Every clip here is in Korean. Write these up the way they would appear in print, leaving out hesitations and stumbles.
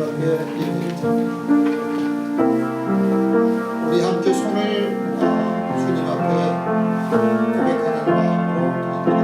주님 앞에 예배드립니다. 우리 함께 손을 모아 주님 앞에 고백하는 마음으로 드립니다.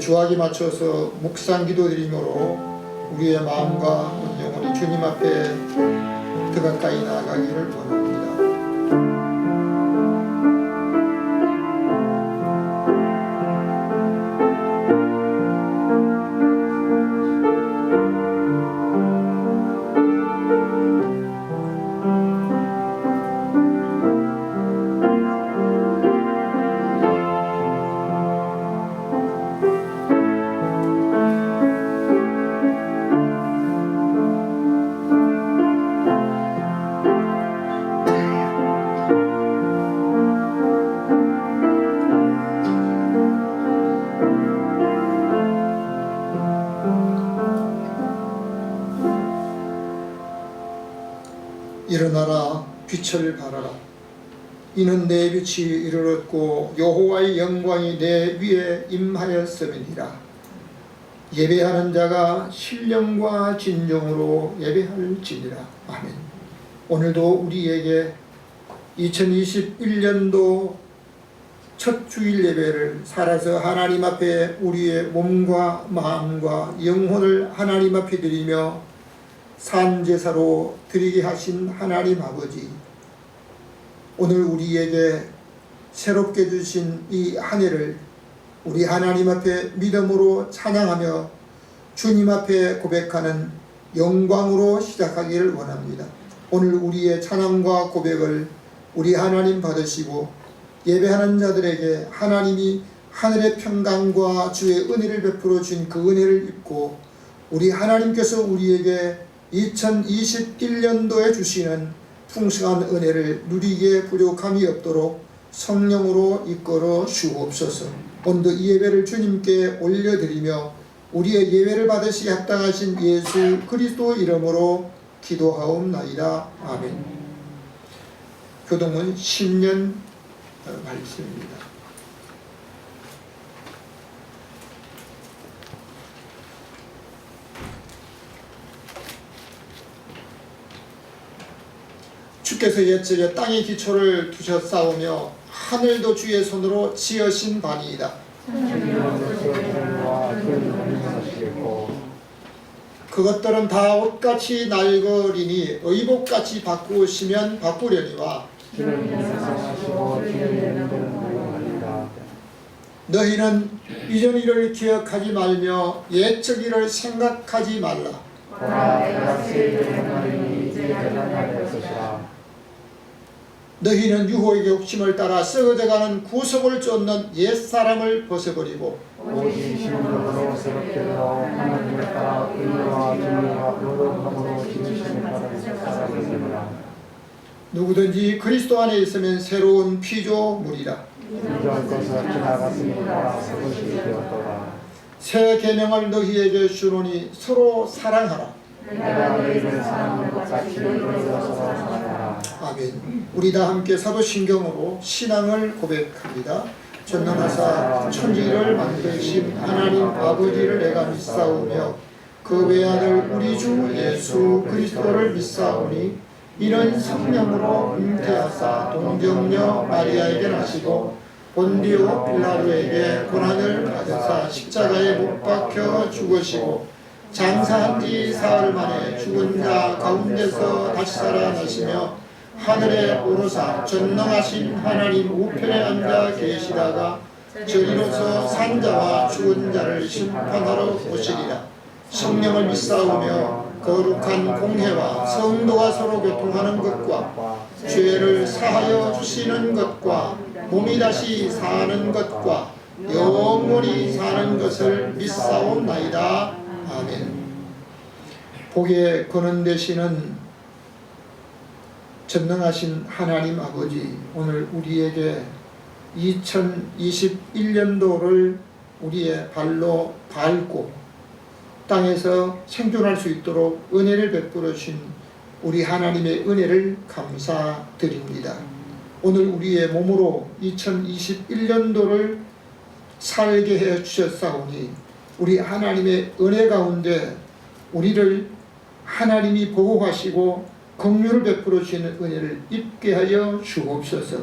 주악에 맞춰서 묵상 기도드림으로 우리의 마음과 영혼이 주님 앞에 더 가까이 나아가기를 원합니다. 일어나라 빛을 발하라. 이는 내 빛이 이르렀고 여호와의 영광이 내 위에 임하였음이니라. 예배하는 자가 신령과 진정으로 예배할지니라. 아멘. 오늘도 우리에게 2021년도 첫 주일 예배를 살아서 하나님 앞에 우리의 몸과 마음과 영혼을 하나님 앞에 드리며 산제사로 드리게 하신 하나님 아버지, 오늘 우리에게 새롭게 주신 이 한 해를 우리 하나님 앞에 믿음으로 찬양하며 주님 앞에 고백하는 영광으로 시작하기를 원합니다. 오늘 우리의 찬양과 고백을 우리 하나님 받으시고 예배하는 자들에게 하나님이 하늘의 평강과 주의 은혜를 베풀어 준 그 은혜를 입고 우리 하나님께서 우리에게 2021년도에 주시는 풍성한 은혜를 누리기에 부족함이 없도록 성령으로 이끌어 주옵소서. 오늘도 이 예배를 주님께 올려드리며 우리의 예배를 받으시기 합당하신 예수 그리스도 이름으로 기도하옵나이다. 아멘. 교동은 10년 말씀입니다. 주께서 옛적에 땅의 기초를 두셨사오며 하늘도 주의 손으로 지으신 바니이다. 그것들은 다 옷같이 낡으리니 의복같이 바꾸시면 바꾸려니와 너희는 이전 일을 기억하지 말며 옛적 일을 생각하지 말라. 너희는 유혹의 욕심을 따라 썩어져가는 구속을 쫓는 옛사람을 벗어버리고 오직 신으로 새롭게 되어 하나님을 따라 의와 진리와 의로움으로 지으시는 사람을 되느라. 누구든지 그리스도 안에 있으면 새로운 피조물이라. 이전 것은 지나갔으니까 새 것이 되었도다. 새 계명을 너희에게 주노니 서로 사랑하라. 내가 너희를 사랑하는 것 같이 너희로서 사랑하라. 아멘. 우리 다 함께 사도신경으로 신앙을 고백합니다. 전능하사 천지를 만드신 하나님 아버지를 내가 믿사오며 그 외아들 우리 주 예수 그리스도를 믿사오니 이는 성령으로 잉태하사 동정녀 마리아에게 나시고 본디오 빌라도에게 고난을 받으사 십자가에 못 박혀 죽으시고 장사한 지 사흘 만에 죽은 자 가운데서 다시 살아나시며 하늘에 오르사 전능하신 하나님 우편에 앉아 계시다가 저리로서 산자와 죽은 자를 심판하러 오시리라. 성령을 믿사오며 거룩한 공회와 성도가 서로 교통하는 것과 죄를 사하여 주시는 것과 몸이 다시 사는 것과 영원히 사는 것을 믿사옵나이다. 아멘. 복의 근원 되시는 전능하신 하나님 아버지, 오늘 우리에게 2021년도를 우리의 발로 밟고 땅에서 생존할 수 있도록 은혜를 베풀어 주신 우리 하나님의 은혜를 감사드립니다. 오늘 우리의 몸으로 2021년도를 살게 해 주셨사오니 우리 하나님의 은혜 가운데 우리를 하나님이 보호하시고 긍휼을 베풀어 주시는 은혜를 입게 하여 주옵소서.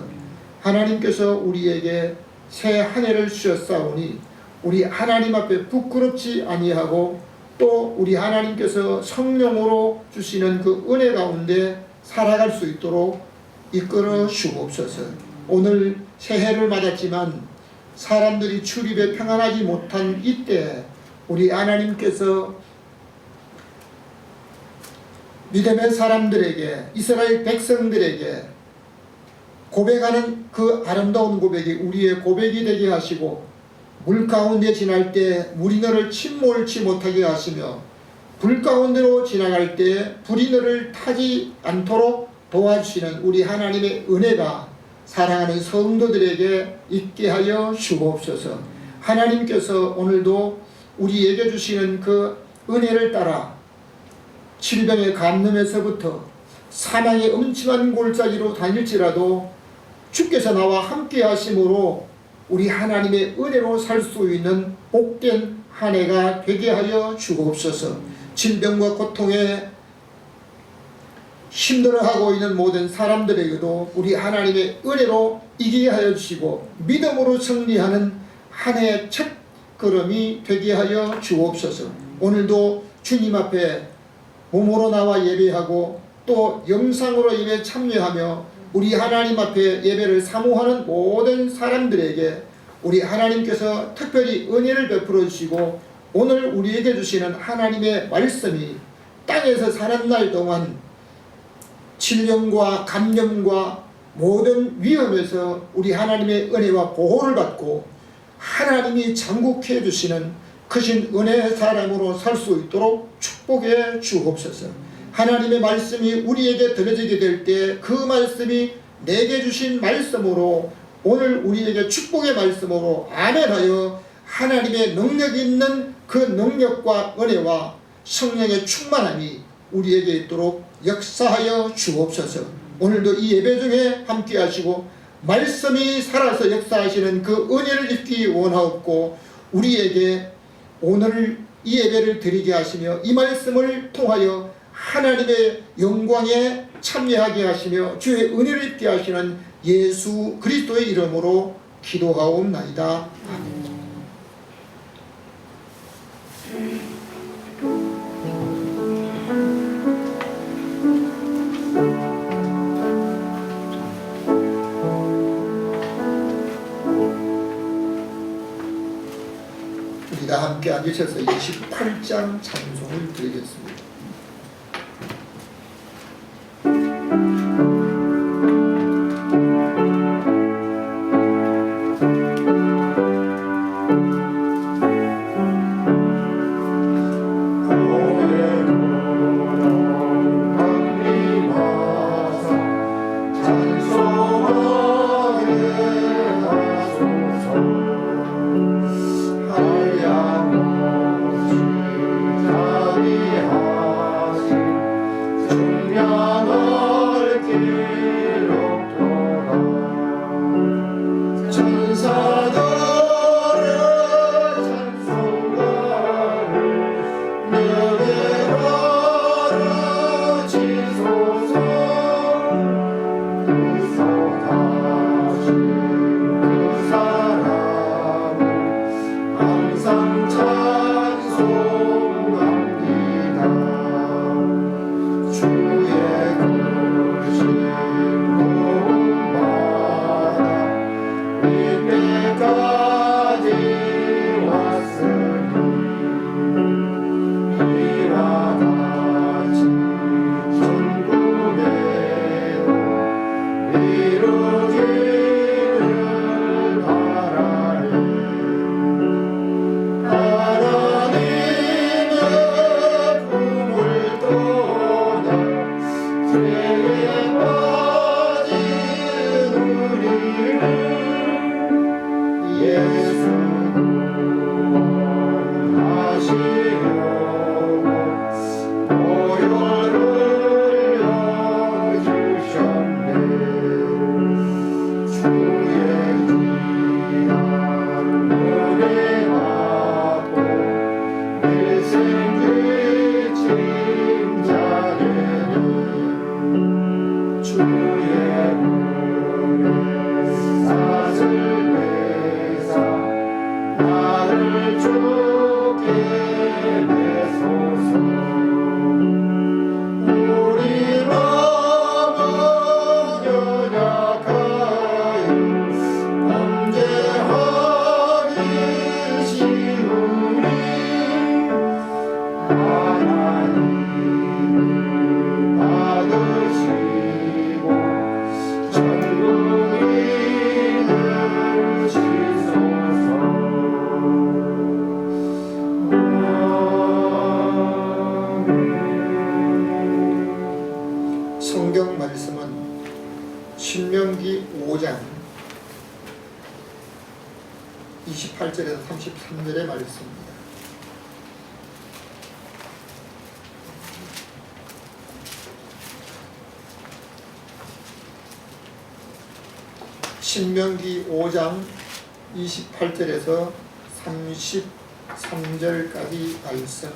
하나님께서 우리에게 새 한 해를 주셨사오니 우리 하나님 앞에 부끄럽지 아니하고 또 우리 하나님께서 성령으로 주시는 그 은혜 가운데 살아갈 수 있도록 이끌어 주옵소서. 오늘 새해를 맞았지만 사람들이 출입에 평안하지 못한 이때 우리 하나님께서 믿음의 사람들에게, 이스라엘 백성들에게 고백하는 그 아름다운 고백이 우리의 고백이 되게 하시고, 물 가운데 지날 때 물이 너를 침몰치 못하게 하시며 불 가운데로 지나갈 때 불이 너를 타지 않도록 도와주시는 우리 하나님의 은혜가 사랑하는 성도들에게 있게 하여 주옵소서. 하나님께서 오늘도 우리에게 주시는 그 은혜를 따라 질병의 감염에서부터 사망의 음침한 골짜기로 다닐지라도 주께서 나와 함께 하심으로 우리 하나님의 은혜로 살 수 있는 복된 한 해가 되게 하여 주옵소서. 질병과 고통에 힘들어하고 있는 모든 사람들에게도 우리 하나님의 은혜로 이기게 하여 주시고 믿음으로 승리하는 한 해의 첫 걸음이 되게 하여 주옵소서. 오늘도 주님 앞에 몸으로 나와 예배하고 또 영상으로 예배 참여하며 우리 하나님 앞에 예배를 사모하는 모든 사람들에게 우리 하나님께서 특별히 은혜를 베풀어 주시고 오늘 우리에게 주시는 하나님의 말씀이 땅에서 사는 날 동안 질병과 감염과 모든 위험에서 우리 하나님의 은혜와 보호를 받고 하나님이 장국해 주시는 크신 은혜의 사람으로 살 수 있도록 축복해 주옵소서. 하나님의 말씀이 우리에게 들려지게 될 때 그 말씀이 내게 주신 말씀으로 오늘 우리에게 축복의 말씀으로 아멘하여 하나님의 능력 있는 그 능력과 은혜와 성령의 충만함이 우리에게 있도록 역사하여 주옵소서. 오늘도 이 예배 중에 함께 하시고 말씀이 살아서 역사하시는 그 은혜를 입기 원하옵고 우리에게 오늘 이 예배를 드리게 하시며 이 말씀을 통하여 하나님의 영광에 참여하게 하시며 주의 은혜를 입게 하시는 예수 그리스도의 이름으로 기도하옵나이다. 아멘. 우리가 함께 앉으셔서 28장 찬송을 드리겠습니다. 주의 구원받아 믿음의 28절에서 33절의 말씀입니다. 신명기 5장 28절에서 33절까지 말씀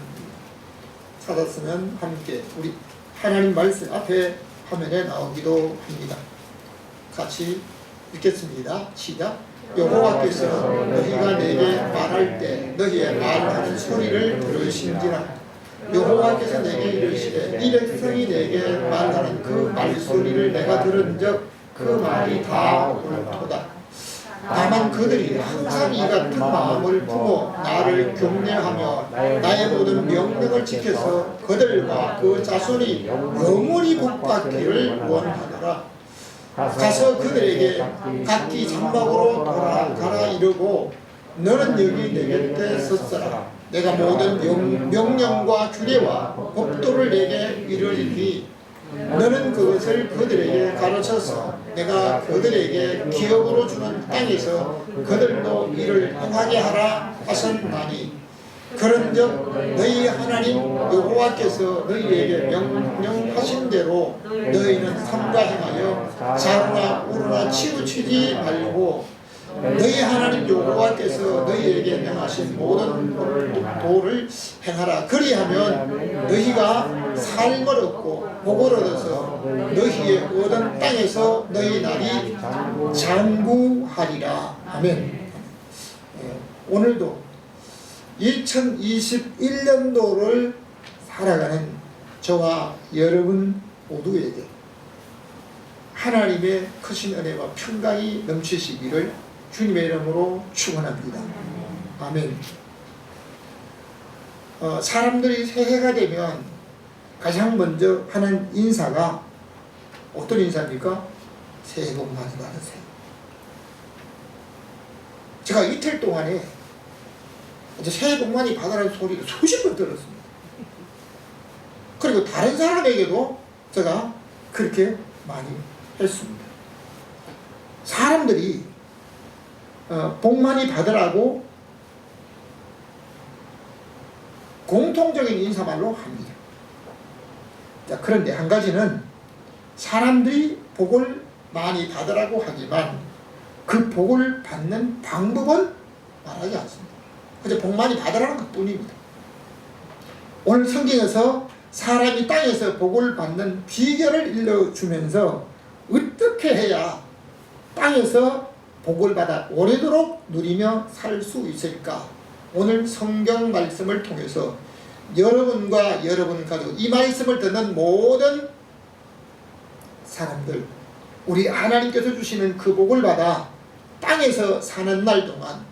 찾았으면 함께 우리 하나님 말씀 앞에 화면에 나오기도 합니다. 같이 읽겠습니다. 시작. 여호와께서 너희가 내게 말할 때 너희의 말하는 소리를 들으신지라. 여호와께서 내게 이르시되 이 백성이 내게 말하는 그 말소리를 내가 들은 적 그 말이 다 옳도다. 다만 그들이 항상 이 같은 마음을 품어 나를 경외하며 나의 모든 명령을 지켜서 그들과 그 자손이 영원히 복받기를 원하노라. 가서 그들에게 각기 장막으로 돌아가라 이르고 너는 여기 내 곁에 섰어라. 내가 모든 명령과 규례와 법도를 내게 이르리니 너는 그것을 그들에게 가르쳐서 내가 그들에게 기업으로 주는 땅에서 그들도 이를 행하게 하라 하셨나니 그런즉 너희 하나님 여호와께서 너희에게 명령하신 대로 너희는 삼가 행하여 자루나 우루나 치우치지 말고 너희 하나님 여호와께서 너희에게 명하신 모든 도를 행하라. 그리하면 너희가 삶을 얻고 복을 얻어서 너희의 얻은 땅에서 너희 날이 장구하리라. 아멘. 오늘도 2021년도를 살아가는 저와 여러분 모두에게 하나님의 크신 은혜와 평강이 넘치시기를 주님의 이름으로 축원합니다. 아멘. 사람들이 새해가 되면 가장 먼저 하는 인사가 어떤 인사입니까? 새해 복 많이 받으세요. 제가 이틀 동안에 이제 새해 복 많이 받으라는 소리를 수십 번 들었습니다. 그리고 다른 사람에게도 제가 그렇게 많이 했습니다. 사람들이 복 많이 받으라고 공통적인 인사말로 합니다. 자, 그런데 한 가지는 사람들이 복을 많이 받으라고 하지만 그 복을 받는 방법은 말하지 않습니다. 그저 복 많이 받으라는 것 뿐입니다. 오늘 성경에서 사람이 땅에서 복을 받는 비결을 일러주면서 어떻게 해야 땅에서 복을 받아 오래도록 누리며 살 수 있을까? 오늘 성경 말씀을 통해서 여러분과 여러분 가족, 이 말씀을 듣는 모든 사람들, 우리 하나님께서 주시는 그 복을 받아 땅에서 사는 날 동안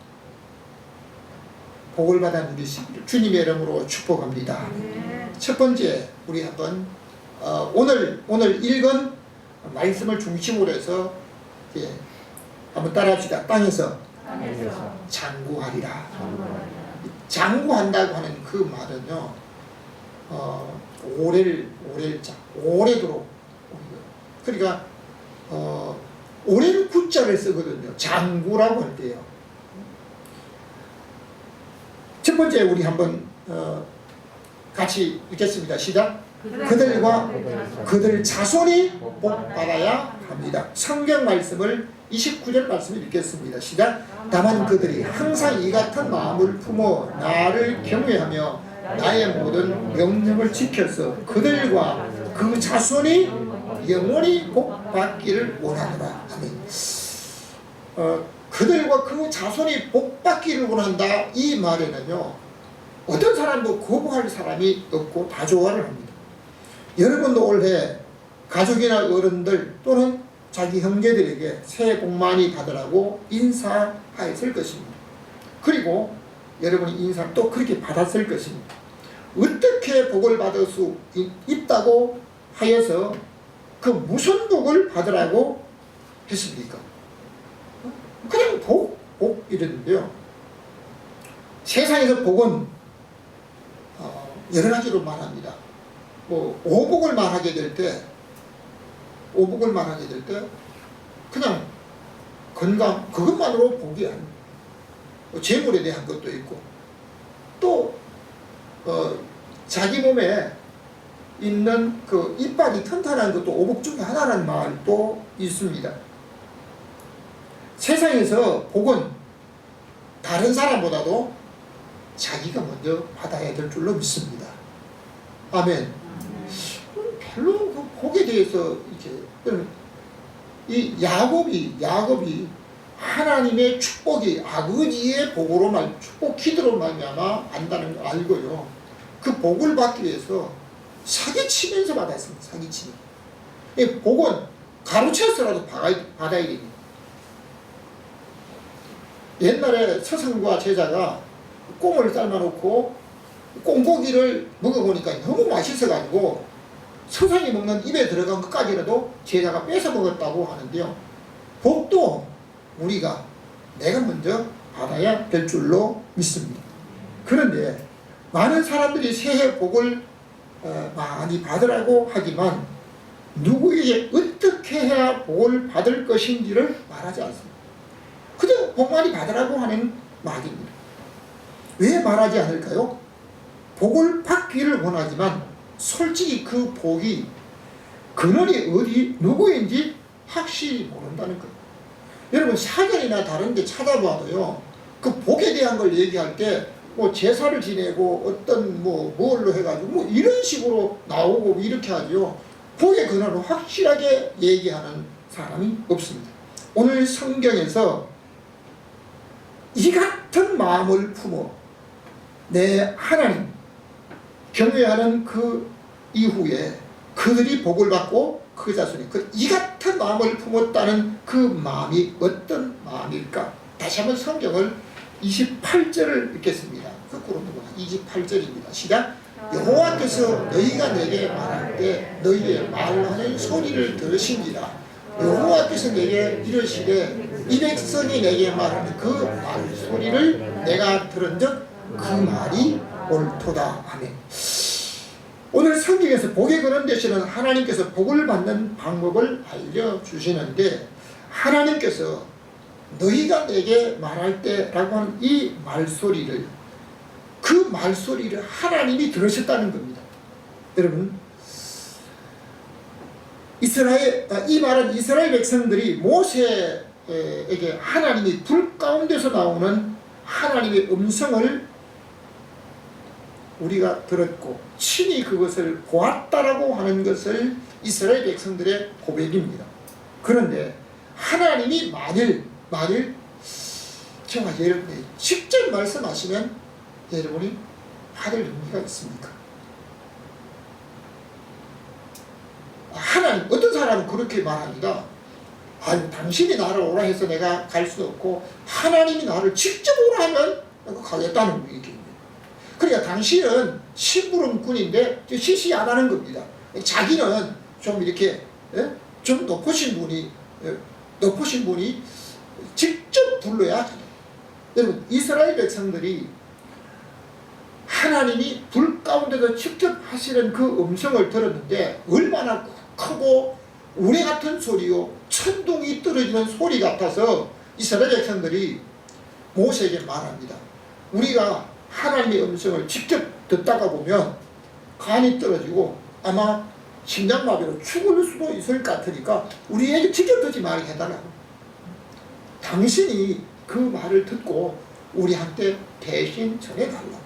복을 받아 누리시기를 주님의 이름으로 축복합니다. 첫 번째, 우리 한번 오늘 읽은 말씀을 중심으로 해서 한번 따라합시다. 땅에서 장구하리라. 장구한다고 하는 그 말은요, 오래도록. 그러니까 오랜 구자를 쓰거든요. 장구라고 할 때요. 첫 번째 우리 한번 같이 읽겠습니다. 시작. 그들과 그들 자손이 복받아야 합니다. 성경 말씀을 29절 말씀을 읽겠습니다. 시작. 다만 그들이 항상 이 같은 마음을 품어 나를 경외하며 나의 모든 명령을 지켜서 그들과 그 자손이 영원히 복받기를 원하노라. 아멘. 그들과 그 자손이 복받기를 원한다. 이 말에는요, 어떤 사람도 거부할 사람이 없고 다 좋아를 합니다. 여러분도 올해 가족이나 어른들 또는 자기 형제들에게 새해 복 많이 받으라고 인사하였을 것입니다. 그리고 여러분이 인사를 또 그렇게 받았을 것입니다. 어떻게 복을 받을 수 있다고 하여서 그 무슨 복을 받으라고 했습니까? 그냥 복 이랬는데요. 세상에서 복은 여러 가지로 말합니다. 오복을 말하게 될 때 그냥 건강, 그것만으로 복이 아닙니다. 재물에 대한 것도 있고 또 자기 몸에 있는 그 이빨이 튼튼한 것도 오복 중에 하나라는 말도 있습니다. 세상에서 복은 다른 사람보다도 자기가 먼저 받아야 될 줄로 믿습니다. 아멘. 별로 그 복에 대해서 이제 이 야곱이 하나님의 축복이 아버지의 복으로 축복 기도로 말미암아 안다는 걸 알고요. 그 복을 받기 위해서 사기치면서 받았습니다. 사기치면. 이 복은 가로채서라도 받아야 됩니다. 옛날에 스승과 제자가 꽁을 삶아놓고 꽁고기를 먹어보니까 너무 맛있어가지고 스승이 먹는 입에 들어간 것까지라도 제자가 뺏어 먹었다고 하는데요. 복도 우리가 내가 먼저 받아야 될 줄로 믿습니다. 그런데 많은 사람들이 새해 복을 많이 받으라고 하지만 누구에게 어떻게 해야 복을 받을 것인지를 말하지 않습니다. 그저 복 많이 받으라고 하는 말입니다. 왜 말하지 않을까요? 복을 받기를 원하지만 솔직히 그 복이 근원이 어디 누구인지 확실히 모른다는 거예요. 여러분 사전이나 다른 데 찾아봐도요, 그 복에 대한 걸 얘기할 때 뭐 제사를 지내고 어떤 뭘로 해가지고 뭐 이런 식으로 나오고 이렇게 하죠. 복의 근원을 확실하게 얘기하는 사람이 없습니다. 오늘 성경에서 이 같은 마음을 품어 내 하나님 경외하는 그 이후에 그들이 복을 받고 그 자손이 이 같은 마음을 품었다는 그 마음이 어떤 마음일까? 다시 한번 성경을 28절을 읽겠습니다. 거꾸로 누구나 28절입니다. 시작. 여호와께서 너희가 내게 말할 때 너희의 말하는 소리를 들으신지라. 여호와께서 내게 이르시되 이 백성이 내게 말하는 그 말소리를 내가 들은즉 그 말이 옳도다. 아멘. 오늘 성경에서 복의 근원 되시는 하나님께서 복을 받는 방법을 알려주시는데, 하나님께서 너희가 내게 말할 때라고 하는 이 말소리를, 그 말소리를 하나님이 들으셨다는 겁니다. 여러분, 이 말은 이스라엘 백성들이 모세에게 하나님이 불 가운데서 나오는 하나님의 음성을 우리가 들었고 친히 그것을 보았다라고 하는 것을 이스라엘 백성들의 고백입니다. 그런데 하나님이 만일 제가 여러분이 직접 말씀하시면 여러분이 받을 의미가 있습니까? 하나님, 어떤 사람은 그렇게 말합니다. 아유, 당신이 나를 오라 해서 내가 갈 수 없고 하나님이 나를 직접 오라 하면 내가 가겠다는 얘기입니다. 그러니까 당신은 심부름꾼인데 시시 안 하는 겁니다. 자기는 좀 이렇게 좀 높으신 분이 직접 불러야 하잖아요. 여러분, 이스라엘 백성들이 하나님이 불 가운데서 직접 하시는 그 음성을 들었는데 얼마나 크고 우레 같은 소리요, 천둥이 떨어지는 소리 같아서 이스라엘 백성들이 모세에게 말합니다. 우리가 하나님의 음성을 직접 듣다가 보면 간이 떨어지고 아마 심장마비로 죽을 수도 있을 것 같으니까 우리에게 직접 듣지 말게 해달라고. 당신이 그 말을 듣고 우리한테 대신 전해달라고.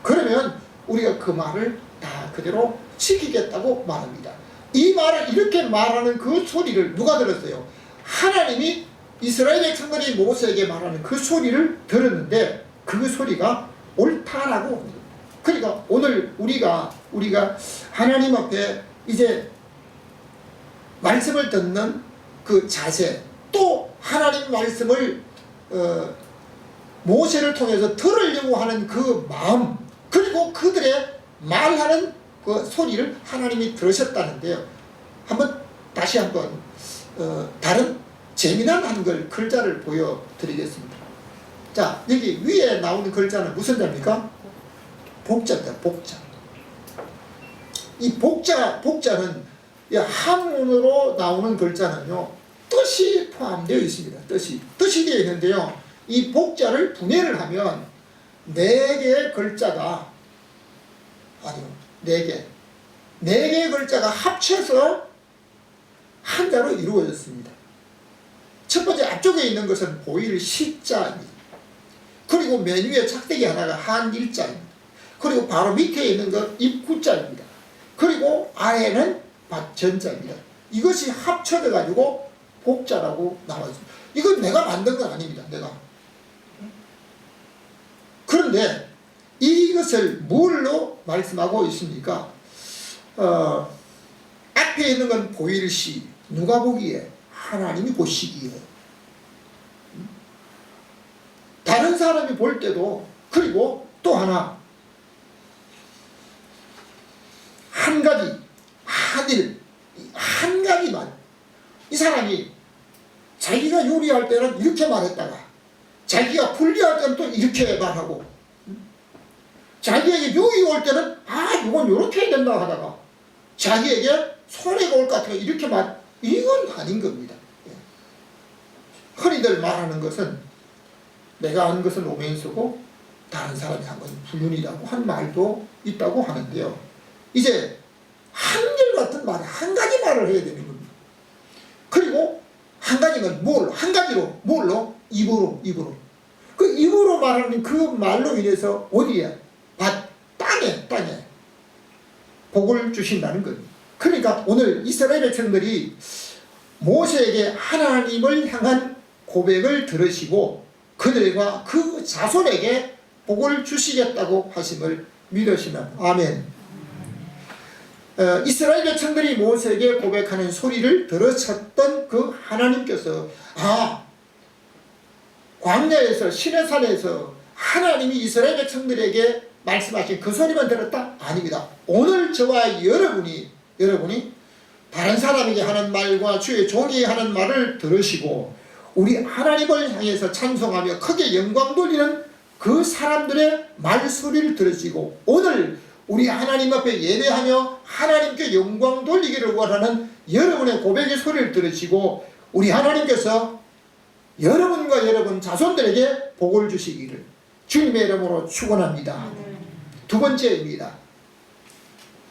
그러면 우리가 그 말을 다 그대로 지키겠다고 말합니다. 이 말을 이렇게 말하는 그 소리를 누가 들었어요? 하나님이 이스라엘 백성들이 모세에게 말하는 그 소리를 들었는데 그 소리가 옳다라고 합니다. 그러니까 오늘 우리가 하나님 앞에 이제 말씀을 듣는 그 자세, 또 하나님 말씀을 모세를 통해서 들으려고 하는 그 마음, 그리고 그들의 말하는 그 소리를 하나님이 들으셨다는데요. 다시 한번 다른 재미난 한글 글자를 보여드리겠습니다. 자, 여기 위에 나오는 글자는 무슨 자입니까? 복자입니다. 복자. 이 복자는 한문으로 나오는 글자는요, 뜻이 포함되어 있습니다. 뜻이 되어 있는데요, 이 복자를 분해를 하면 4개의 글자가 아니요 4개 4개의 글자가 합쳐서 한자로 이루어졌습니다. 첫 번째 앞쪽에 있는 것은 보일 시자입니다. 그리고 맨 위에 착대기 하나가 한일자입니다. 그리고 바로 밑에 있는 것 입구자입니다. 그리고 아래는 전자입니다. 이것이 합쳐져 가지고 복자라고 나왔습니다. 이건 내가 만든 건 아닙니다. 내가. 그런데 이것을 뭘로 말씀하고 있습니까? 앞에 있는 건 보일시, 누가 보기에? 하나님이 보시기에. 다른 사람이 볼 때도. 그리고 또 하나, 한 가지, 한 가지만. 이 사람이 자기가 요리할 때는 이렇게 말했다가 자기가 분리할 때는 또 이렇게 말하고, 자기에게 유익이 올 때는 이건 이렇게 해야 된다 하다가 자기에게 손해가 올 것 같아요. 이렇게 이건 아닌 겁니다. 흔히들 말하는 것은 내가 한 것은 오멘스고 다른 사람이 한 것은 불륜이라고 한 말도 있다고 하는데요. 이제 한결같은 말에 한 가지 말을 해야 되는 겁니다. 그리고 한 가지는 한 가지로 뭘로? 입으로. 그 입으로 말하는 그 말로 인해서 어디에? 땅에 복을 주신다는 겁니다. 그러니까 오늘 이스라엘 백성들이 모세에게 하나님을 향한 고백을 들으시고 그들과 그 자손에게 복을 주시겠다고 하심을 믿으시면 아멘. 이스라엘 백성들이 모세에게 고백하는 소리를 들으셨던 그 하나님께서 광야에서 시내산에서 하나님이 이스라엘 백성들에게 말씀하신 그 소리만 들었다? 아닙니다. 오늘 저와 여러분이 다른 사람에게 하는 말과 주의 종이 하는 말을 들으시고 우리 하나님을 향해서 찬송하며 크게 영광 돌리는 그 사람들의 말소리를 들으시고 오늘 우리 하나님 앞에 예배하며 하나님께 영광 돌리기를 원하는 여러분의 고백의 소리를 들으시고 우리 하나님께서 여러분과 여러분 자손들에게 복을 주시기를 주님의 이름으로 축원합니다. 두 번째입니다.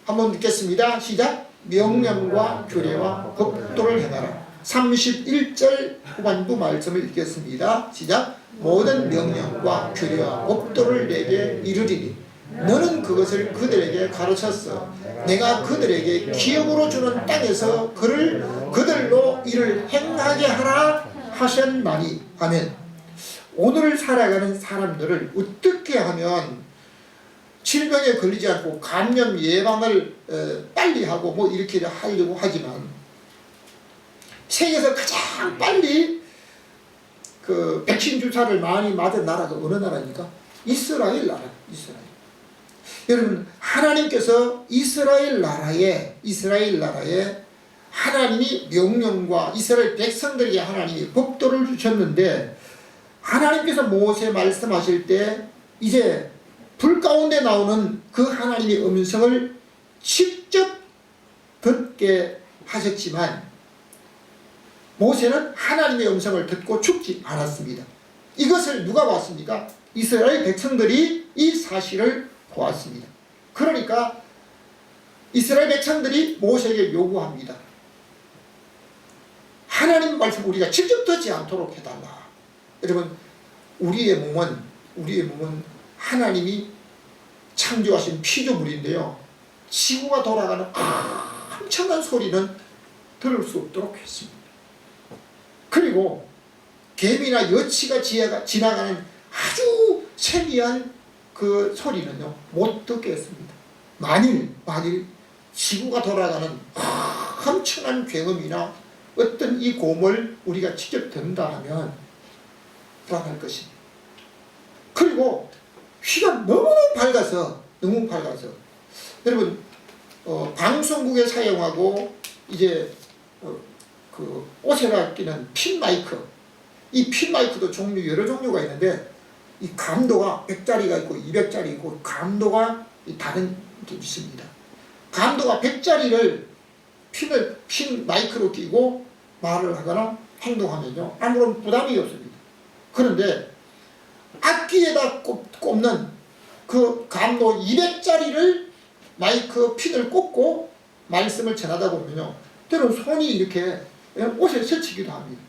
한번 듣겠습니다. 시작. 명령과 규례와 법도를 행하라. 31절 후반부 말씀을 읽겠습니다. 시작. 모든 명령과 규례와 법도를 내게 이르리니 너는 그것을 그들에게 가르쳤어. 내가 그들에게 기업으로 주는 땅에서 그들로 이를 행하게 하라 하셨나니. 아멘. 오늘 살아가는 사람들을 어떻게 하면 질병에 걸리지 않고 감염 예방을 빨리 하고 이렇게 하려고 하지만 세계에서 가장 빨리 그 백신 주사를 많이 맞은 나라가 어느 나라입니까? 이스라엘 나라. 여러분 하나님께서 이스라엘 나라에 하나님이 명령과 이스라엘 백성들에게 하나님이 법도를 주셨는데 하나님께서 모세 말씀하실 때 이제 불 가운데 나오는 그 하나님의 음성을 직접 듣게 하셨지만 모세는 하나님의 음성을 듣고 죽지 않았습니다. 이것을 누가 봤습니까? 이스라엘 백성들이 이 사실을 보았습니다. 그러니까 이스라엘 백성들이 모세에게 요구합니다. 하나님 말씀 우리가 직접 듣지 않도록 해달라. 여러분 우리의 몸은 하나님이 창조하신 피조물인데요. 지구가 돌아가는 엄청난 소리는 들을 수 없도록 했습니다. 그리고 개미나 여치가 지나가는 아주 세미한 그 소리는요 못 듣게 했습니다. 만일 지구가 돌아가는 엄청난 굉음이나 어떤 이 고음을 우리가 직접 듣는다 하면 불안할 것입니다. 그리고 휘가 너무너무 밝아서 여러분 방송국에 사용하고 이제 그 옷에다 끼는 핀 마이크, 이 핀 마이크도 여러 종류가 있는데 이 감도가 100짜리가 있고 200짜리 있고 감도가 다른 게 있습니다. 감도가 100짜리를 핀 마이크로 끼고 말을 하거나 행동하면요 아무런 부담이 없습니다. 그런데 악기에다 꼽는 그 감도 200짜리를 마이크 핀을 꽂고 말씀을 전하다 보면요, 때로는 손이 이렇게 옷에 스치기도 합니다.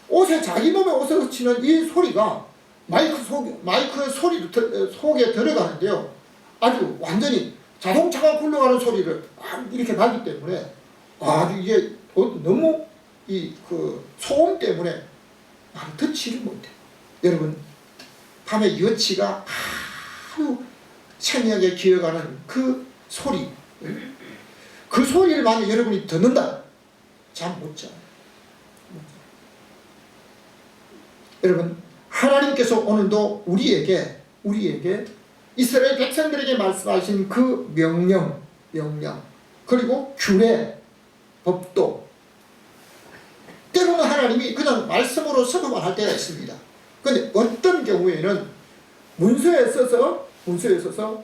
옷에 자기 몸에 옷에 스치는 이 소리가 마이크의 소리 속에 들어가는데요, 아주 완전히 자동차가 굴러가는 소리를 이렇게 나기 때문에 아주 이게 너무 그 소음 때문에 듣지를 못해. 여러분, 밤에 여치가 아주 생생하게 기어가는 그 소리, 그 소리를 만약 여러분이 듣는다, 잠 못 자. 여러분, 하나님께서 오늘도 우리에게 이스라엘 백성들에게 말씀하신 그 명령 그리고 규례, 법도, 때로는 하나님이 그냥 말씀으로 선포만 할 때가 있습니다. 그런데 어떤 경우에는 문서에 써서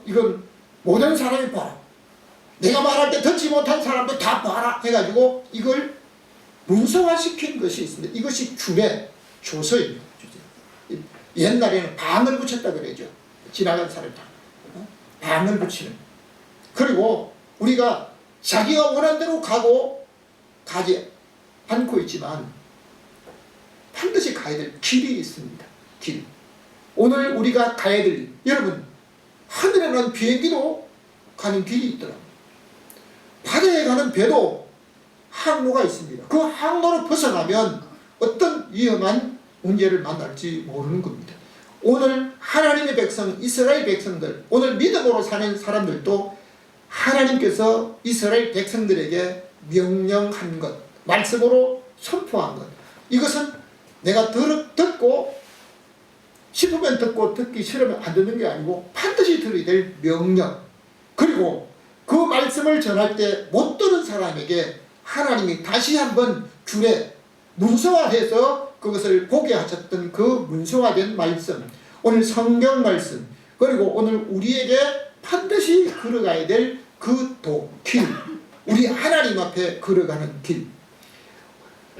이건 모든 사람이 봐라, 내가 말할 때 듣지 못한 사람도 다 봐라 해가지고 이걸 문서화시킨 것이 있습니다. 이것이 규례, 조서입니다. 옛날에는 방을 붙였다 그러죠. 지나간 사람이 다 방을 붙이는. 그리고 우리가 자기가 원하는 대로 가지 않고 있지만 반드시 가야 될 길이 있습니다. 길. 오늘 우리가 가야 될, 여러분, 하늘에는 비행기도 가는 길이 있더라고요. 바다에 가는 배도 항로가 있습니다. 그 항로를 벗어나면 어떤 위험한 문제를 만날지 모르는 겁니다. 오늘 하나님의 백성, 이스라엘 백성들, 오늘 믿음으로 사는 사람들도 하나님께서 이스라엘 백성들에게 명령한 것, 말씀으로 선포한 것, 이것은 내가 듣고 싶으면 듣고 듣기 싫으면 안 듣는 게 아니고 반드시 들어야 될 명령, 그리고 그 말씀을 전할 때 못 들은 사람에게 하나님이 다시 한번 규례, 문서화해서 그것을 보게 하셨던 그 문서화된 말씀, 오늘 성경 말씀, 그리고 오늘 우리에게 반드시 걸어가야 될 그 길, 우리 하나님 앞에 걸어가는 길.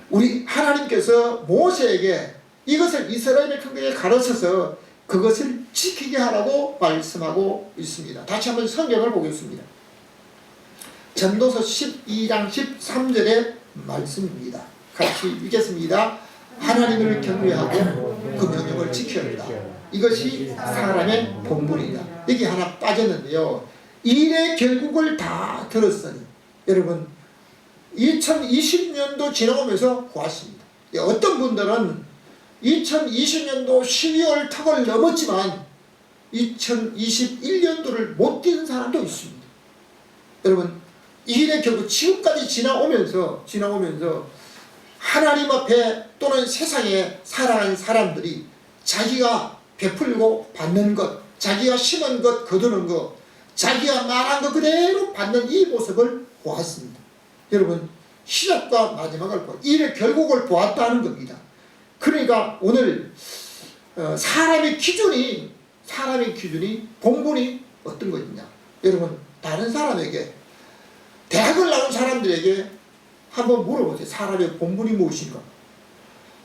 우리 하나님께서 모세에게 이것을 이스라엘 백성에게 가르쳐서 그것을 지키게 하라고 말씀하고 있습니다. 다시 한번 성경을 보겠습니다. 전도서 12장 13절의 말씀입니다. 같이 읽겠습니다. 하나님을 경외하고 그 명령을 지켜야 한다. 이것이 사람의 본분이다. 여기 하나 빠졌는데요. 일의 결국을 다 들었으니, 여러분, 2020년도 지나오면서 보았습니다. 어떤 분들은 2020년도 12월 턱을 넘었지만 2021년도를 못 뛴 사람도 있습니다. 여러분, 일의 결국 지금까지 지나오면서 하나님 앞에 또는 세상에 살아가는 사람들이 자기가 베풀고 받는 것, 자기가 심은 것 거두는 것, 자기가 말한 것 그대로 받는 이 모습을 보았습니다. 여러분, 시작과 마지막을 일의 결국을 보았다는 겁니다. 그러니까 오늘 사람의 기준이 본분이 어떤 것이냐. 여러분, 다른 사람에게, 대학을 나온 사람들에게 한번 물어보세요. 사람의 본분이 무엇인가?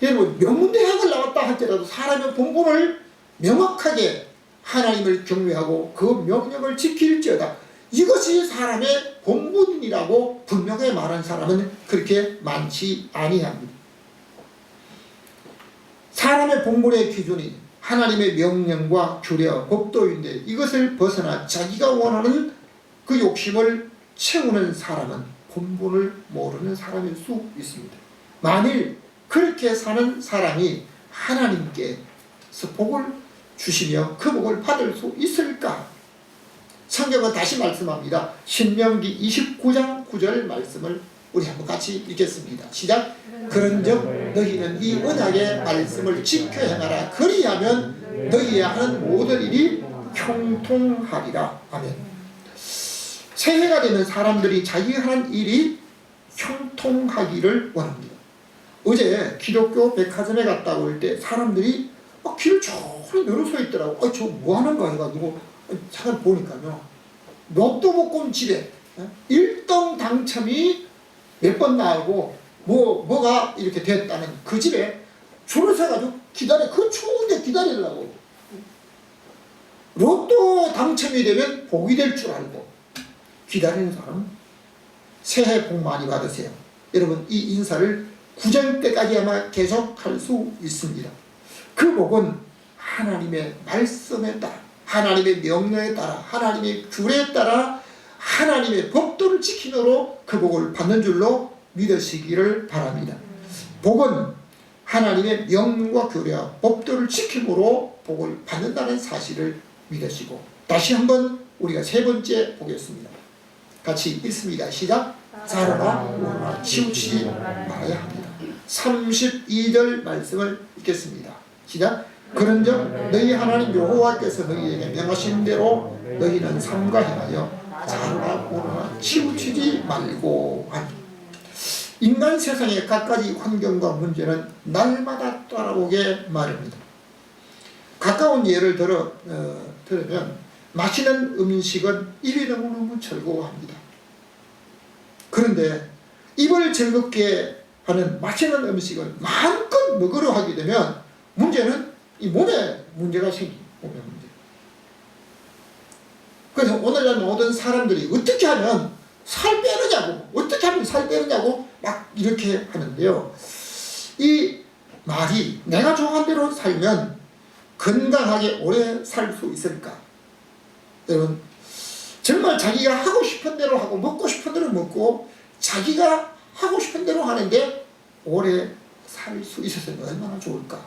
여러분, 명문대학을 나왔다 할지라도 사람의 본분을 명확하게 하나님을 경외하고 그 명령을 지킬지어다. 이것이 사람의 본분이라고 분명히 말한 사람은 그렇게 많지 아니합니다. 사람의 본분의 기준이 하나님의 명령과 규례와 법도인데 이것을 벗어나 자기가 원하는 그 욕심을 채우는 사람은 본분을 모르는 사람일 수 있습니다. 만일 그렇게 사는 사람이 하나님께서 복을 주시며 그 복을 받을 수 있을까? 성경은 다시 말씀합니다. 신명기 29장 9절 말씀을 우리 한번 같이 읽겠습니다. 시작. 그런즉 너희는 이 언약의 말씀을 지켜 행하라. 그리하면 너희의 하는 모든 일이 형통하리라. 아멘. 새해가 되면 사람들이 자기가 하는 일이 형통하기를 원합니다. 어제 기독교 백화점에 갔다 올 때 사람들이 길 저리 늘어서 있더라고. 저 뭐 하는 거 해가지고 잠깐 보니까요, 로또 복권 집에 1등 당첨이 몇 번 나오고 뭐가 이렇게 됐다는 그 집에 줄을 서가지고 기다려. 그 추운데 기다리려고. 로또 당첨이 되면 복이 될 줄 알고 기다리는 사람 새해 복 많이 받으세요. 여러분 이 인사를 구절 때까지 아마 계속할 수 있습니다. 그 복은 하나님의 말씀에 따라 하나님의 명령에 따라 하나님의 규례에 따라 하나님의 법도를 지킴으로 그 복을 받는 줄로 믿으시기를 바랍니다. 복은 하나님의 명령과 규례와 법도를 지킴으로 복을 받는다는 사실을 믿으시고 다시 한번 우리가 세 번째 보겠습니다. 같이 읽습니다. 시작. 자라나 오나 치우치지 말아야 합니다. 32절 말씀을 읽겠습니다. 시작. 그런즉 너희 하나님 여호와께서 너희에게 명하신 대로 너희는 삼가 행하여 자라나 오나 치우치지 말고 하니. 인간 세상의 갖가지 환경과 문제는 날마다 따라오게 마련입니다. 가까운 예를 들으면 맛있는 음식은 입이 너무너무 즐거워합니다. 그런데 입을 즐겁게 하는 맛있는 음식을 마음껏 먹으려 하게 되면 문제는 이 몸에 문제가 생깁니다. 몸에 문제. 그래서 오늘날 모든 사람들이 어떻게 하면 살 빼느냐고 어떻게 하면 살 빼느냐고 막 이렇게 하는데요. 이 말이 내가 좋아하는 대로 살면 건강하게 오래 살 수 있을까? 여러분 정말 자기가 하고 싶은 대로 하고 먹고 싶은 대로 먹고 자기가 하고 싶은 대로 하는데 오래 살 수 있었으면 얼마나 좋을까?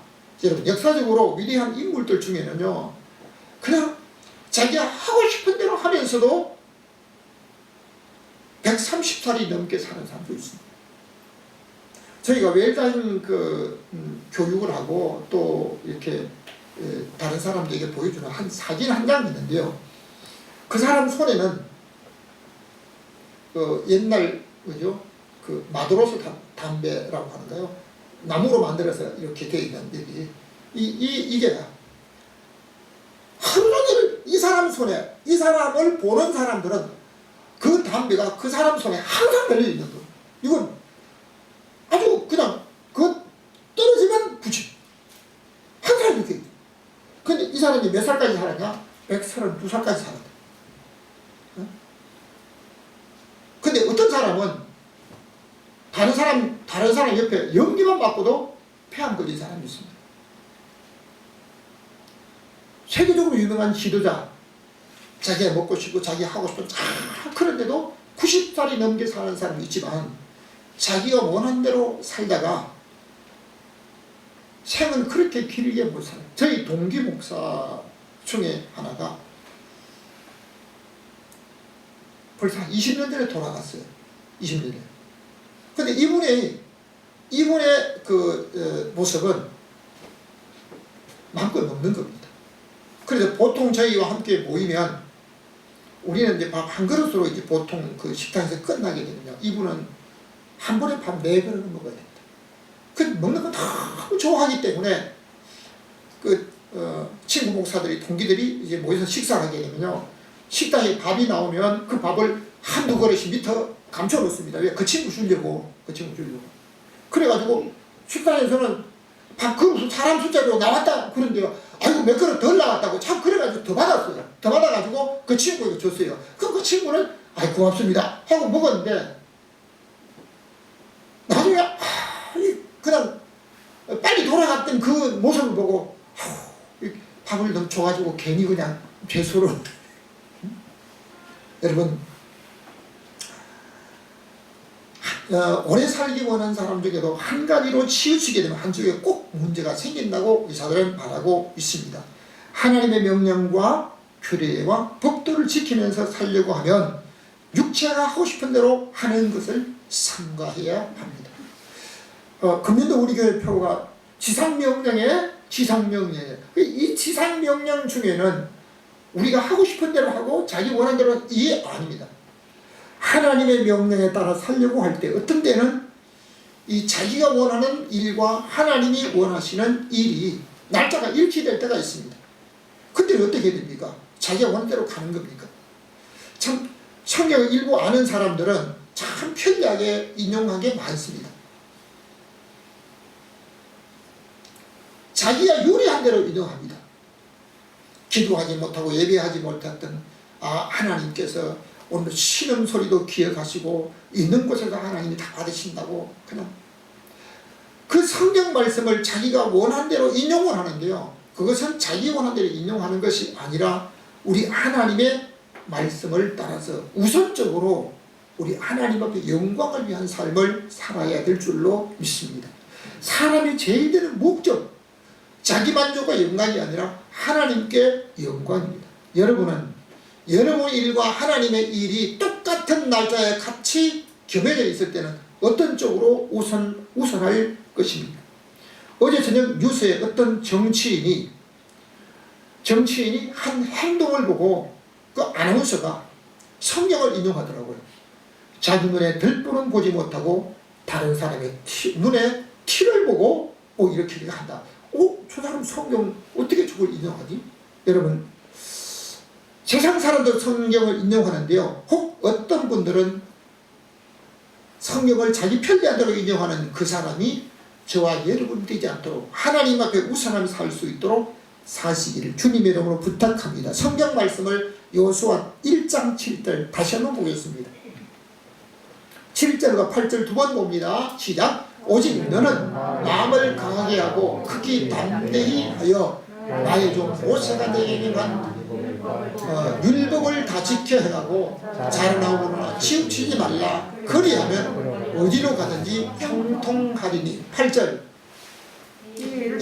여러분 역사적으로 위대한 인물들 중에는요 그냥 자기가 하고 싶은 대로 하면서도 130살이 넘게 사는 사람도 있습니다. 저희가 웰다잉 교육을 하고 또 이렇게 다른 사람들에게 보여주는 한 사진 한 장이 있는데요. 그 사람 손에는 옛날 그죠? 마도로스 담배라고 하는가요? 나무로 만들어서 이렇게 되어 있는 이게 하루 종일 이 사람 손에 이 사람을 보는 사람들은 그 담배가 그 사람 손에 항상 걸려 있는 거. 이건 아주 그냥 떨어지면 부치 항상 이렇게. 근데 이 사람이 몇 살까지 살았냐? 132살까지 살았다. 근데 어떤 사람은 다른 사람 옆에 연기만 맡고도 폐암 걸린 사람이 있습니다. 세계적으로 유명한 지도자, 자기가 먹고 싶고 자기가 하고 싶은 그런데도 90살이 넘게 사는 사람이 있지만 자기가 원하는 대로 살다가 생은 그렇게 길게 못 살아요. 저희 동기 목사 중에 하나가 벌써 한 20년 전에 돌아갔어요. 20년 전에. 근데 이분의 모습은 마음껏 먹는 겁니다. 그래서 보통 저희와 함께 모이면 우리는 이제 밥 한 그릇으로 이제 보통 그 식당에서 끝나게 되거든요. 이분은 한 번에 밥 4그릇을 먹어야 됩니다. 그 먹는 거 너무 좋아하기 때문에 친구 목사들이 동기들이 이제 모여서 식사하게 되면요. 식당에 밥이 나오면 그 밥을 한두 그릇씩 밑에 감춰 놓습니다. 왜? 그 친구 주려고. 그래가지고 식당에서는 밥 그릇 사람 숫자로 나왔다 그런데요. 아이고 몇 그릇 덜 나왔다고 참 그래가지고 더 받았어요. 더 받아가지고 그 친구에게 줬어요. 그 친구는 아이 고맙습니다 하고 먹었는데 나중에 그냥 빨리 돌아갔던 그 모습을 보고 밥을 너무 줘가지고 괜히 그냥 죄수로 여러분 오래 살기 원하는 사람 중에도 한 가지로 치우치게 되면 한쪽에 꼭 문제가 생긴다고 의사들은 말하고 있습니다. 하나님의 명령과 규례와 법도를 지키면서 살려고 하면 육체가 하고 싶은 대로 하는 것을 삼가해야 합니다. 금년도 우리 교회 표가 지상명령이에요. 이 지상명령 중에는 우리가 하고 싶은 대로 하고 자기 원하는 대로 이게 아닙니다. 하나님의 명령에 따라 살려고 할 때 어떤 때는 이 자기가 원하는 일과 하나님이 원하시는 일이 날짜가 일치될 때가 있습니다. 그때는 어떻게 됩니까? 자기가 원하는 대로 가는 겁니까? 참 성경을 일부 아는 사람들은 참 편리하게 인용한 게 많습니다. 자기가 유리한 대로 인용합니다. 기도하지 못하고 예배하지 못했던 하나님께서 오늘 신음소리도 기억하시고 있는 곳에서 하나님이 다 받으신다고 그냥 그 성경 말씀을 자기가 원한 대로 인용을 하는데요. 그것은 자기 원한 대로 인용하는 것이 아니라 우리 하나님의 말씀을 따라서 우선적으로 우리 하나님 앞에 영광을 위한 삶을 살아야 될 줄로 믿습니다. 사람이 제일 되는 목적, 자기 만족과 영광이 아니라 하나님께 영광입니다. 여러분은 여러분 일과 하나님의 일이 똑같은 날짜에 같이 겸해져 있을 때는 어떤 쪽으로 우선할 것입니까? 어제 저녁 뉴스에 어떤 정치인이 한 행동을 보고 그 아나운서가 성경을 인용하더라고요. 자기 눈에 들보는 보지 못하고 다른 사람의 눈에 티를 보고 이렇게 한다. 저 사람 성경 어떻게 저걸 인용하지? 여러분, 세상 사람들 성경을 인용하는데요. 혹 어떤 분들은 성경을 자기 편리한 대로 인용하는 그 사람이 저와 여러분 되지 않도록 하나님 앞에 우선하며 살 수 있도록 사시기를 주님의 이름으로 부탁합니다. 성경 말씀을 여호수아 1장 7절 다시 한번 보겠습니다. 7절과 8절 두 번 봅니다. 시작. 오직 너는 마음을 강하게 하고 크게 담대히 하여 나의 종 모세가 내게 명한 율법을 다 지켜 행하고 자라나오거나 치우치지 말라. 그리하면 어디로 가든지 형통하리니. 8절.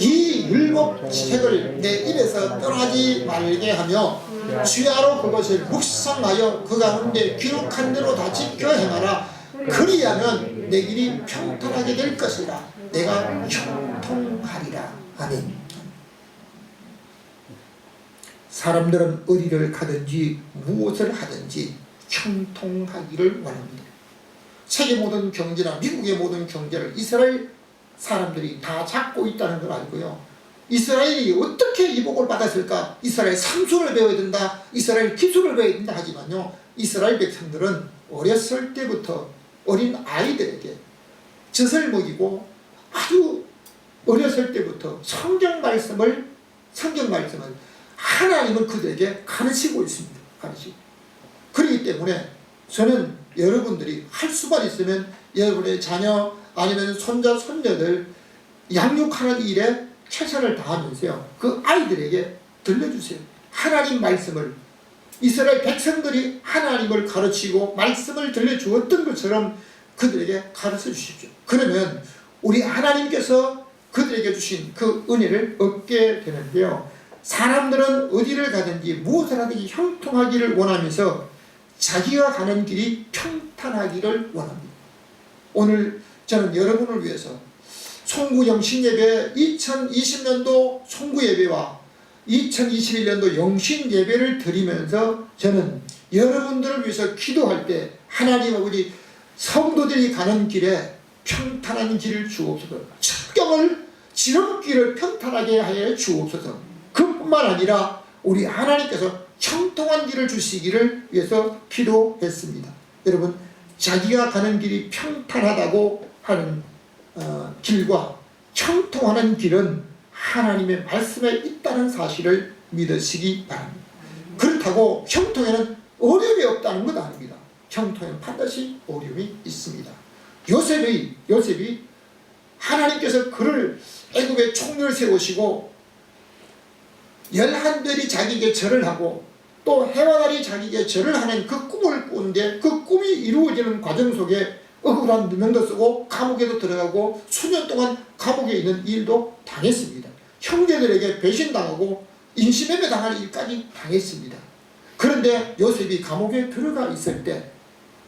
이 율법 책을 내 입에서 떠나지 말게 하며 주야로 그것을 묵상하여 그 가운데 기록한 대로 다 지켜 행하라. 그리하면 내 길이 평탄하게 될 것이라. 내가 형통하리라. 아멘. 사람들은 어디를 가든지 무엇을 하든지 형통하기를 원합니다. 세계 모든 경제나 미국의 모든 경제를 이스라엘 사람들이 다 잡고 있다는 걸 알고요. 이스라엘이 어떻게 이 복을 받았을까? 이스라엘 상수를 배워야 된다, 이스라엘 기술을 배워야 된다 하지만요, 이스라엘 백성들은 어렸을 때부터 어린 아이들에게 젖을 먹이고 아주 어렸을 때부터 성경 말씀을 하나님을 그들에게 가르치고 있습니다. 그렇기 때문에 저는 여러분들이 할 수만 있으면 여러분의 자녀 아니면 손자 손녀들 양육하는 일에 최선을 다하면서요, 그 아이들에게 들려주세요. 하나님 말씀을. 이스라엘 백성들이 하나님을 가르치고 말씀을 들려주었던 것처럼 그들에게 가르쳐 주십시오. 그러면 우리 하나님께서 그들에게 주신 그 은혜를 얻게 되는데요, 사람들은 어디를 가든지 무엇을 하든지 형통하기를 원하면서 자기가 가는 길이 평탄하기를 원합니다. 오늘 저는 여러분을 위해서 송구 영신예배 2020년도 송구예배와 2021년도 영신예배를 드리면서 저는 여러분들을 위해서 기도할 때 하나님 아버지, 성도들이 가는 길에 평탄한 길을 주옵소서, 첩경을 지름길을 평탄하게 하여 주옵소서. 그뿐만 아니라 우리 하나님께서 형통한 길을 주시기를 위해서 기도했습니다. 여러분, 자기가 가는 길이 평탄하다고 하는 길과 형통하는 길은 하나님의 말씀에 있다는 사실을 믿으시기 바랍니다. 그렇다고 형통에는 어려움이 없다는 것 아닙니다. 형통에는 반드시 어려움이 있습니다. 요셉이 하나님께서 그를 애굽에 총리를 세우시고 11별이 자기에게 절을 하고 또 해와 달이 자기에게 절을 하는 그 꿈을 꾸는데, 그 꿈이 이루어지는 과정 속에 억울한 누명도 쓰고 감옥에도 들어가고 수년 동안 감옥에 있는 일도 당했습니다. 형제들에게 배신당하고 인신매매 당하는 일까지 당했습니다. 그런데 요셉이 감옥에 들어가 있을 때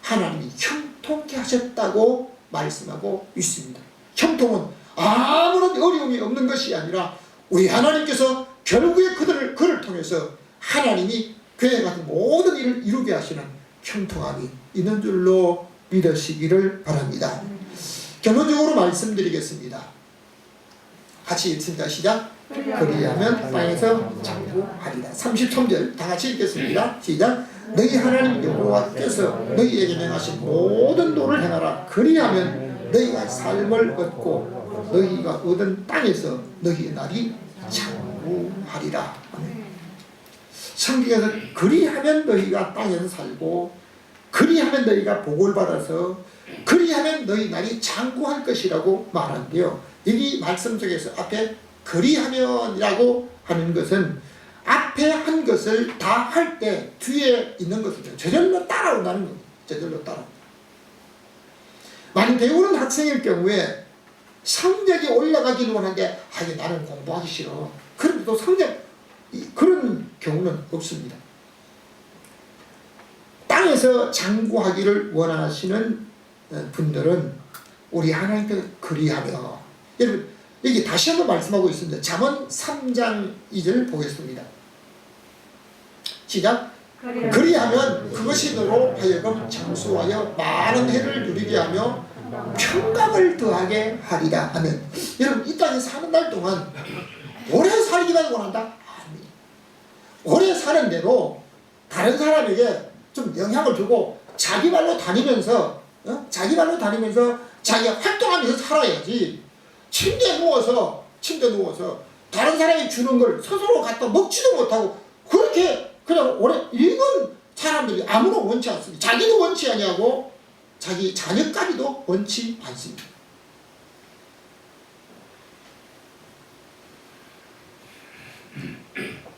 하나님이 형통케 하셨다고 말씀하고 있습니다. 형통은 아무런 어려움이 없는 것이 아니라 우리 하나님께서 결국에 그를 통해서 하나님이 그에 같은 모든 일을 이루게 하시는 형통함이 있는 줄로 믿으시기를 바랍니다. 결론적으로 말씀드리겠습니다. 같이 읽습니다. 시작. 그리하면 땅에서 장구하리라. 33절 다 같이 읽겠습니다. 시작. 너희 하나님 여호와께서 너희에게 명하신 모든 도를 행하라. 그리하면 너희가 삶을 얻고 너희가 얻은 땅에서 너희의 날이 장구하리라. 성경에서 그리하면 너희가 땅에서 살고 그리하면 너희가 복을 받아서 그리하면 너희 날이 장구할 것이라고 말하는데요. 여기 말씀 속에서 앞에 그리하면이라고 하는 것은 앞에 한 것을 다 할 때 뒤에 있는 것을 저절로 따라온다는 거예요. 저절로 따라. 많이 배우는 학생일 경우에 성적이 올라가기는 원한데 나는 공부하기 싫어. 그런데도 그런 경우는 없습니다. 땅에서 장구하기를 원하시는 분들은 우리 하나님께서 그리하며, 여러분 여기 다시 한번 말씀하고 있습니다. 잠언 3장 2절 보겠습니다. 시작. 그리하면 그것이 너로 하여금 장수하여 많은 해를 누리게 하며 평강을 더하게 하리라 하면, 여러분 이 땅에 사는 날 동안 오래 살기만 원한다? 아닙니다. 오래 사는 대로 다른 사람에게 좀 영향을 주고 자기 발로 다니면서 자기가 활동하면서 살아야지. 침대에 누워서 다른 사람이 주는 걸 스스로 갖다 먹지도 못하고 그렇게 그냥 오래 이건 사람들이 아무런 원치 않습니다. 자기도 원치 아니하고 자기 자녀까지도 원치 않습니다.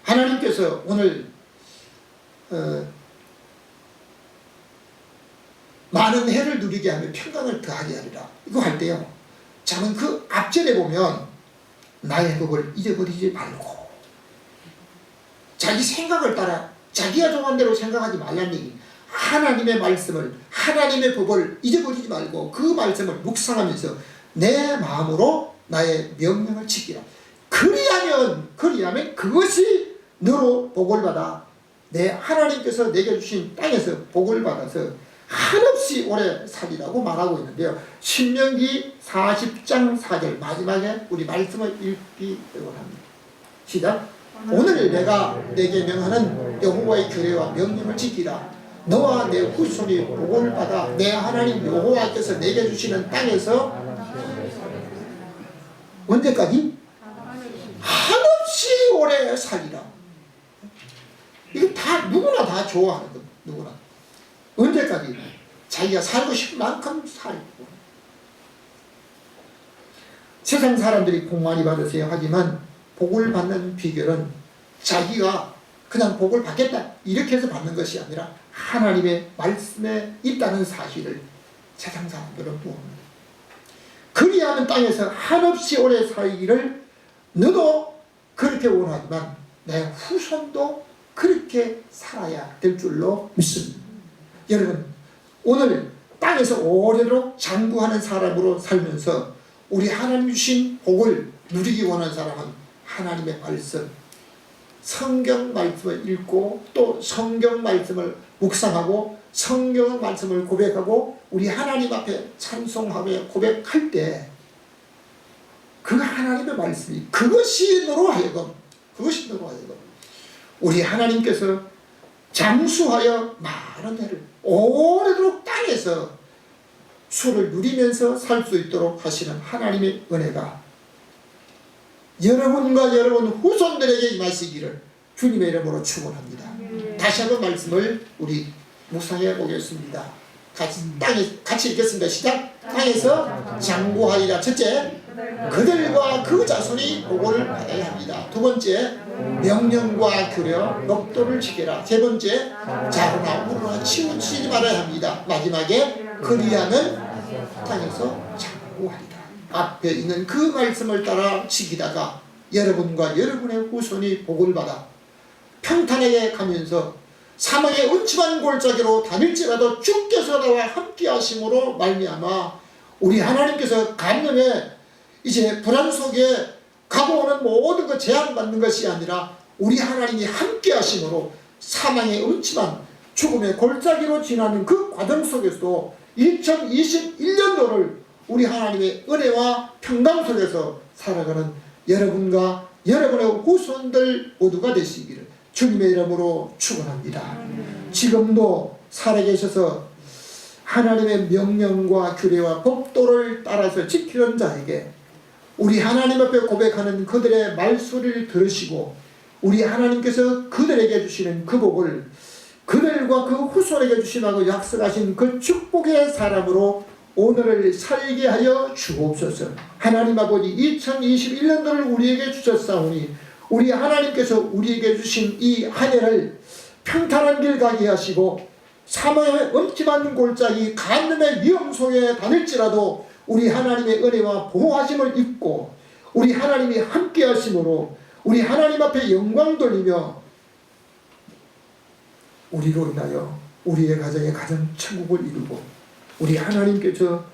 하나님께서 오늘 많은 해를 누리게 하며 평강을 더하게 하리라 이거 할 때요, 저는 그 앞절에 보면 나의 법을 잊어버리지 말고 자기 생각을 따라 자기가 좋아하는 대로 생각하지 말라는 얘기. 하나님의 말씀을, 하나님의 법을 잊어버리지 말고 그 말씀을 묵상하면서 내 마음으로 나의 명령을 지키라. 그리하면 그것이 너로 복을 받아 내 하나님께서 내게 주신 땅에서 복을 받아서 한없이 오래 살리라고 말하고 있는데요. 신명기 40장 4절 마지막에 우리 말씀을 읽기 원합니다. 시작. 오늘 내가 내게 명하는 여호와의 규례와 명령을 지키라. 너와 내 후손이 복을 받아 내 하나님 여호와께서 내게 주시는 땅에서 언제까지? 한없이 오래 살리라. 이거 다 누구나 다 좋아하는 것. 누구나. 언제까지? 자기가 살고 싶은 만큼 살고. 세상 사람들이 복 많이 받으세요 하지만 복을 받는 비결은 자기가 그냥 복을 받겠다 이렇게 해서 받는 것이 아니라 하나님의 말씀에 있다는 사실을 세상 사람들은 모릅니다. 그리하면 땅에서 한없이 오래 살기를 너도 그렇게 원하지만 내 후손도 그렇게 살아야 될 줄로 믿습니다. 여러분 오늘 땅에서 오래도록 장구하는 사람으로 살면서 우리 하나님 주신 복을 누리기 원하는 사람은 하나님의 말씀, 성경 말씀을 읽고 또 성경 말씀을 묵상하고 성경 말씀을 고백하고 우리 하나님 앞에 찬송하며 고백할 때 그 하나님의 말씀이 그것이 너로 하여금 우리 하나님께서 장수하여 많은 해를 오래도록 땅에서 수를 누리면서 살 수 있도록 하시는 하나님의 은혜가 여러분과 여러분 후손들에게 임하시기를 주님의 이름으로 축원합니다. 다시 한번 말씀을 우리 묵상해 보겠습니다. 같이 읽겠습니다. 시작. 땅에서 장구하리라. 첫째, 그들과 그 자손이 복을 받아야 합니다. 두 번째, 명령과 규례와 법도를 지켜라. 세 번째, 자루나 우루나 치우치지 말아야 합니다. 마지막에 그리하면 땅에서 장구하리라. 앞에 있는 그 말씀을 따라 지키다가 여러분과 여러분의 후손이 복을 받아 평탄하게 가면서 사망의 음침한 골짜기로 다닐지라도 주께서 나와 함께 하심으로 말미암아 우리 하나님께서 간염에 이제 불안 속에 가고 오는 모든 것 제한받는 것이 아니라 우리 하나님이 함께 하심으로 사망의 음침한 죽음의 골짜기로 지나는 그 과정 속에서도 2021년도를 우리 하나님의 은혜와 평강 속에서 살아가는 여러분과 여러분의 후손들 모두가 되시기를 주님의 이름으로 축원합니다. 지금도 살아계셔서 하나님의 명령과 규례와 법도를 따라서 지키는 자에게 우리 하나님 앞에 고백하는 그들의 말소리를 들으시고 우리 하나님께서 그들에게 주시는 그 복을 그들과 그 후손에게 주시라고 약속하신 그 축복의 사람으로 오늘을 살게 하여 주옵소서. 하나님 아버지 2021년도를 우리에게 주셨사오니 우리 하나님께서 우리에게 주신 이 한 해를 평탄한 길 가게 하시고 사망의 엄침한 골짜기 간음의 위험 속에 다닐지라도 우리 하나님의 은혜와 보호하심을 입고 우리 하나님이 함께 하심으로 우리 하나님 앞에 영광 돌리며 우리로 인하여 우리의 가정에 가정 천국을 이루고 우리 하나님께서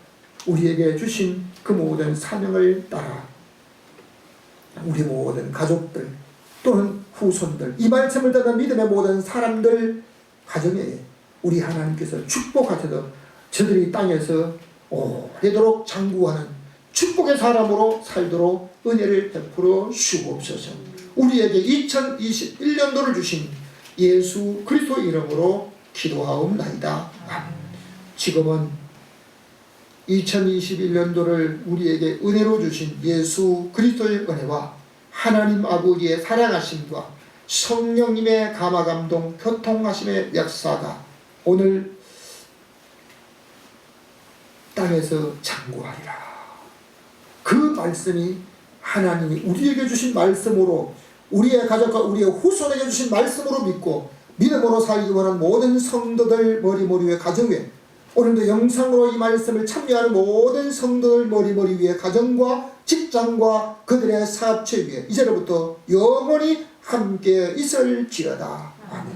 우리에게 주신 그 모든 사명을 따라 우리 모든 가족들 또는 후손들 이 말씀을 듣는 믿음의 모든 사람들 가정에 우리 하나님께서 축복하셔서 저들이 땅에서 오래도록 장구하는 축복의 사람으로 살도록 은혜를 베풀어 주옵소서. 우리에게 2021년도를 주신 예수 그리스도 이름으로 기도하옵나이다. 지금은 2021년도를 우리에게 은혜로 주신 예수 그리스도의 은혜와 하나님 아버지의 사랑하심과 성령님의 감화감동 교통하심의 역사가 오늘 땅에서 장구하리라. 그 말씀이 하나님이 우리에게 주신 말씀으로 우리의 가족과 우리의 후손에게 주신 말씀으로 믿고 믿음으로 살기 원하는 모든 성도들 머리 위에 가정 위에 오늘도 영상으로 이 말씀을 참여하는 모든 성도들 머리 위에 가정과 직장과 그들의 사업체 위에 이제로부터 영원히 함께 있을지어다. 아멘.